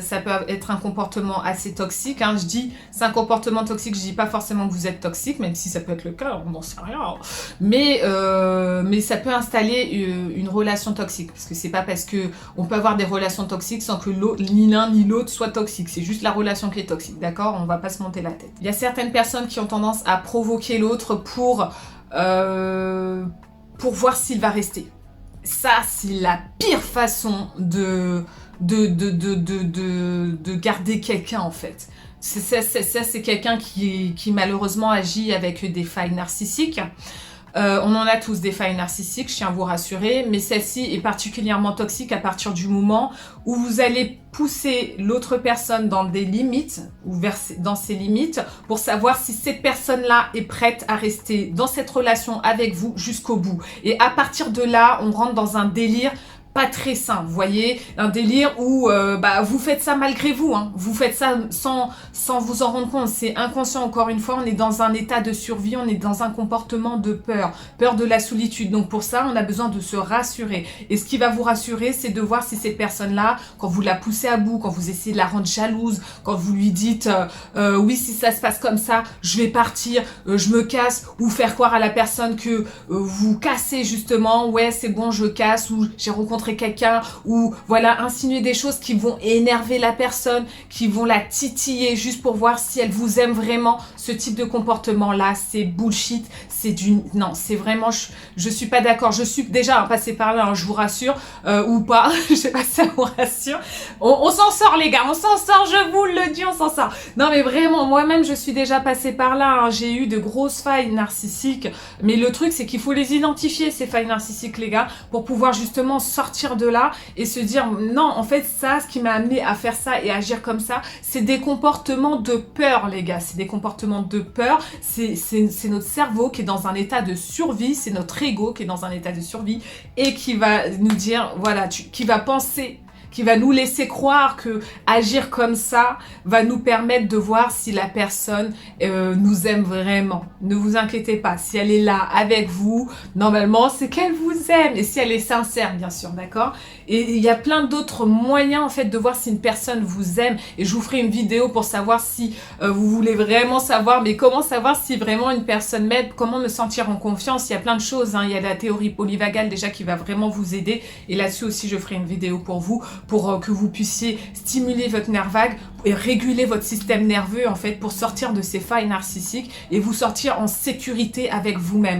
Ça peut être un comportement assez toxique, hein. Je dis, c'est un comportement toxique, je dis pas forcément que vous êtes toxique, même si ça peut être le cas, on n'en sait rien. Mais ça peut installer une relation toxique, parce que c'est pas parce que on peut avoir des relations toxiques sans que ni l'un ni l'autre soit toxique. C'est juste la relation qui est toxique, d'accord? On va pas se monter la tête. Il y a certaines personnes qui ont tendance à provoquer l'autre pour voir s'il va rester. Ça, c'est la pire façon de garder quelqu'un, en fait. Ça, c'est quelqu'un qui malheureusement agit avec des failles narcissiques. On en a tous des failles narcissiques, je tiens à vous rassurer, mais celle-ci est particulièrement toxique à partir du moment où vous allez pousser l'autre personne dans des limites, ou dans ses limites, pour savoir si cette personne-là est prête à rester dans cette relation avec vous jusqu'au bout. Et à partir de là, on rentre dans un délire pas très sain, vous voyez, un délire où vous faites ça malgré vous, hein. Vous faites ça sans vous en rendre compte, c'est inconscient, encore une fois, on est dans un état de survie, on est dans un comportement de peur de la solitude, donc pour ça, on a besoin de se rassurer, et ce qui va vous rassurer, c'est de voir si cette personne-là, quand vous la poussez à bout, quand vous essayez de la rendre jalouse, quand vous lui dites oui, si ça se passe comme ça, je vais partir, je me casse, ou faire croire à la personne que vous cassez justement, ouais, c'est bon, je casse, ou j'ai rencontré quelqu'un, ou voilà, insinuer des choses qui vont énerver la personne, qui vont la titiller juste pour voir si elle vous aime vraiment. Ce type de comportement là, c'est bullshit, non, c'est vraiment, je suis pas d'accord. Je suis déjà passée par là, hein, je vous rassure, ou pas, je sais pas si ça vous rassure. On s'en sort les gars, on s'en sort, je vous le dis, on s'en sort. Non mais vraiment, moi-même je suis déjà passée par là, hein. J'ai eu de grosses failles narcissiques, mais le truc c'est qu'il faut les identifier, ces failles narcissiques les gars, pour pouvoir justement sortir de là et se dire non, en fait ça, ce qui m'a amené à faire ça et agir comme ça, c'est des comportements de peur les gars, c'est des comportements de peur, c'est notre cerveau qui est dans un état de survie, c'est notre ego qui est dans un état de survie et qui va nous dire voilà, qui va penser, qui va nous laisser croire que agir comme ça va nous permettre de voir si la personne nous aime vraiment. Ne vous inquiétez pas, si elle est là avec vous, normalement c'est qu'elle vous aime, et si elle est sincère bien sûr, d'accord? Et il y a plein d'autres moyens en fait de voir si une personne vous aime, et je vous ferai une vidéo pour savoir si vous voulez vraiment savoir, mais comment savoir si vraiment une personne m'aime, comment me sentir en confiance. Il y a plein de choses, hein. Il y a la théorie polyvagale déjà qui va vraiment vous aider, et là-dessus aussi je ferai une vidéo pour vous, pour que vous puissiez stimuler votre nerf vague et réguler votre système nerveux en fait pour sortir de ces failles narcissiques et vous sortir en sécurité avec vous-même.